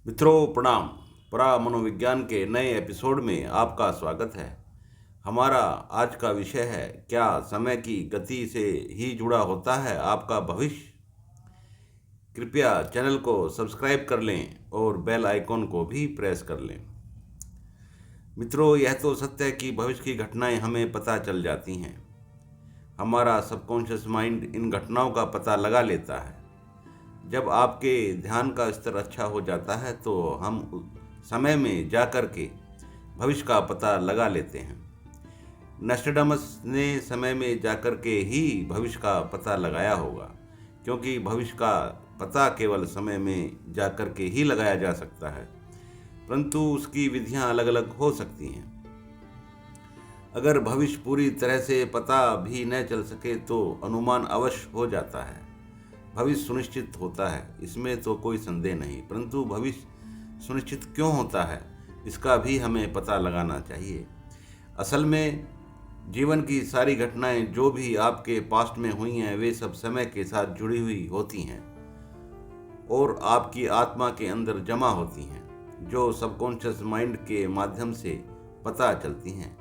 मित्रों प्रणाम। परा मनोविज्ञान के नए एपिसोड में आपका स्वागत है। हमारा आज का विषय है, क्या समय की गति से ही जुड़ा होता है आपका भविष्य। कृपया चैनल को सब्सक्राइब कर लें और बेल आइकॉन को भी प्रेस कर लें। मित्रों, यह तो सत्य है कि भविष्य की घटनाएं हमें पता चल जाती हैं। हमारा सबकॉन्शियस माइंड इन घटनाओं का पता लगा लेता है। जब आपके ध्यान का स्तर अच्छा हो जाता है तो हम समय में जाकर के भविष्य का पता लगा लेते हैं। नस्ट्राडामस ने समय में जाकर के ही भविष्य का पता लगाया होगा, क्योंकि भविष्य का पता केवल समय में जाकर के ही लगाया जा सकता है, परंतु उसकी विधियां अलग अलग हो सकती हैं। अगर भविष्य पूरी तरह से पता भी न चल सके तो अनुमान अवश्य हो जाता है। भविष्य सुनिश्चित होता है, इसमें तो कोई संदेह नहीं, परंतु भविष्य सुनिश्चित क्यों होता है इसका भी हमें पता लगाना चाहिए। असल में जीवन की सारी घटनाएं जो भी आपके पास्ट में हुई हैं वे सब समय के साथ जुड़ी हुई होती हैं और आपकी आत्मा के अंदर जमा होती हैं, जो सबकॉन्शियस माइंड के माध्यम से पता चलती हैं।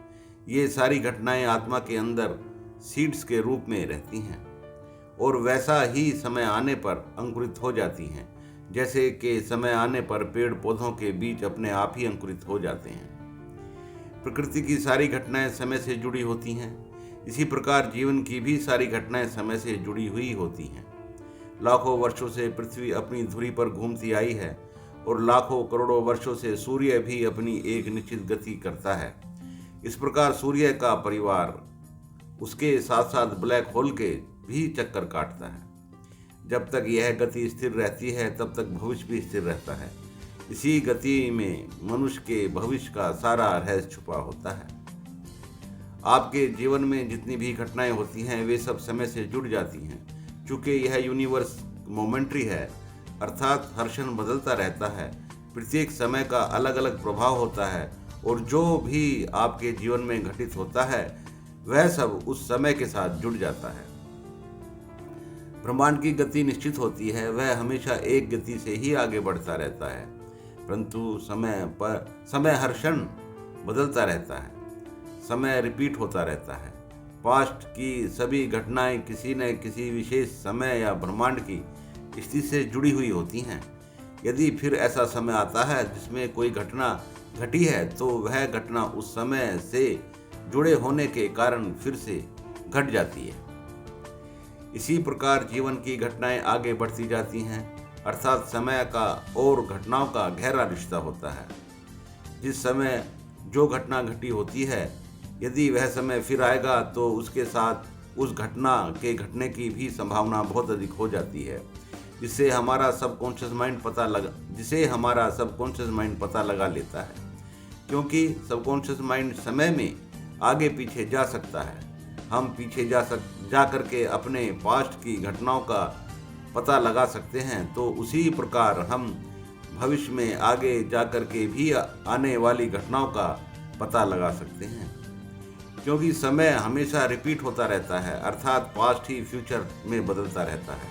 ये सारी घटनाएं आत्मा के अंदर सीड्स के रूप में रहती हैं और वैसा ही समय आने पर अंकुरित हो जाती हैं, जैसे कि समय आने पर पेड़ पौधों के बीज अपने आप ही अंकुरित हो जाते हैं। प्रकृति की सारी घटनाएं समय से जुड़ी होती हैं, इसी प्रकार जीवन की भी सारी घटनाएं समय से जुड़ी हुई होती हैं। लाखों वर्षों से पृथ्वी अपनी धुरी पर घूमती आई है और लाखों करोड़ों वर्षों से सूर्य भी अपनी एक निश्चित गति करता है। इस प्रकार सूर्य का परिवार उसके साथ साथ ब्लैक होल के भी चक्कर काटता है। जब तक यह गति स्थिर रहती है तब तक भविष्य भी स्थिर रहता है। इसी गति में मनुष्य के भविष्य का सारा रहस्य छुपा होता है। आपके जीवन में जितनी भी घटनाएं होती हैं वे सब समय से जुड़ जाती हैं। चूँकि यह यूनिवर्स मोमेंट्री है, अर्थात हर क्षण बदलता रहता है, प्रत्येक समय का अलग अलग प्रभाव होता है और जो भी आपके जीवन में घटित होता है वह सब उस समय के साथ जुड़ जाता है। ब्रह्मांड की गति निश्चित होती है, वह हमेशा एक गति से ही आगे बढ़ता रहता है, परंतु समय हर क्षण बदलता रहता है, समय रिपीट होता रहता है। पास्ट की सभी घटनाएं किसी न किसी विशेष समय या ब्रह्मांड की स्थिति से जुड़ी हुई होती हैं। यदि फिर ऐसा समय आता है जिसमें कोई घटना घटी है तो वह घटना उस समय से जुड़े होने के कारण फिर से घट जाती है। इसी प्रकार जीवन की घटनाएं आगे बढ़ती जाती हैं, अर्थात समय का और घटनाओं का गहरा रिश्ता होता है। जिस समय जो घटना घटी होती है, यदि वह समय फिर आएगा तो उसके साथ उस घटना के घटने की भी संभावना बहुत अधिक हो जाती है, जिसे हमारा सबकॉन्शियस माइंड पता लगा लेता है। क्योंकि सबकॉन्शियस माइंड समय में आगे पीछे जा सकता है, हम पीछे जा करके अपने पास्ट की घटनाओं का पता लगा सकते हैं, तो उसी प्रकार हम भविष्य में आगे जा करके भी आने वाली घटनाओं का पता लगा सकते हैं। क्योंकि समय हमेशा रिपीट होता रहता है, अर्थात पास्ट ही फ्यूचर में बदलता रहता है।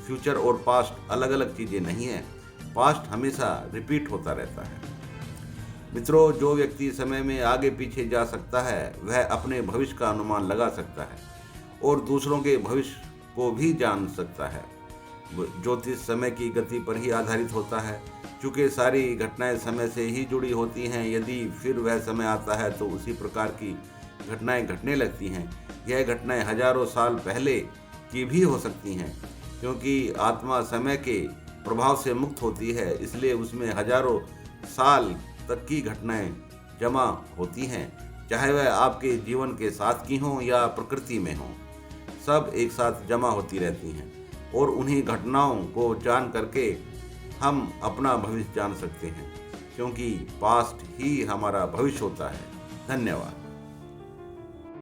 फ्यूचर और पास्ट अलग अलग चीज़ें नहीं हैं, पास्ट हमेशा रिपीट होता रहता है। मित्रों, जो व्यक्ति समय में आगे पीछे जा सकता है वह अपने भविष्य का अनुमान लगा सकता है और दूसरों के भविष्य को भी जान सकता है। ज्योतिष समय की गति पर ही आधारित होता है। चूँकि सारी घटनाएं समय से ही जुड़ी होती हैं, यदि फिर वह समय आता है तो उसी प्रकार की घटनाएं घटने लगती हैं। यह घटनाएं हजारों साल पहले की भी हो सकती हैं, क्योंकि आत्मा समय के प्रभाव से मुक्त होती है, इसलिए उसमें हजारों साल तक की घटनाएं जमा होती हैं, चाहे वह आपके जीवन के साथ की हों या प्रकृति में हों, सब एक साथ जमा होती रहती हैं और उन्हीं घटनाओं को जान करके हम अपना भविष्य जान सकते हैं, क्योंकि पास्ट ही हमारा भविष्य होता है। धन्यवाद।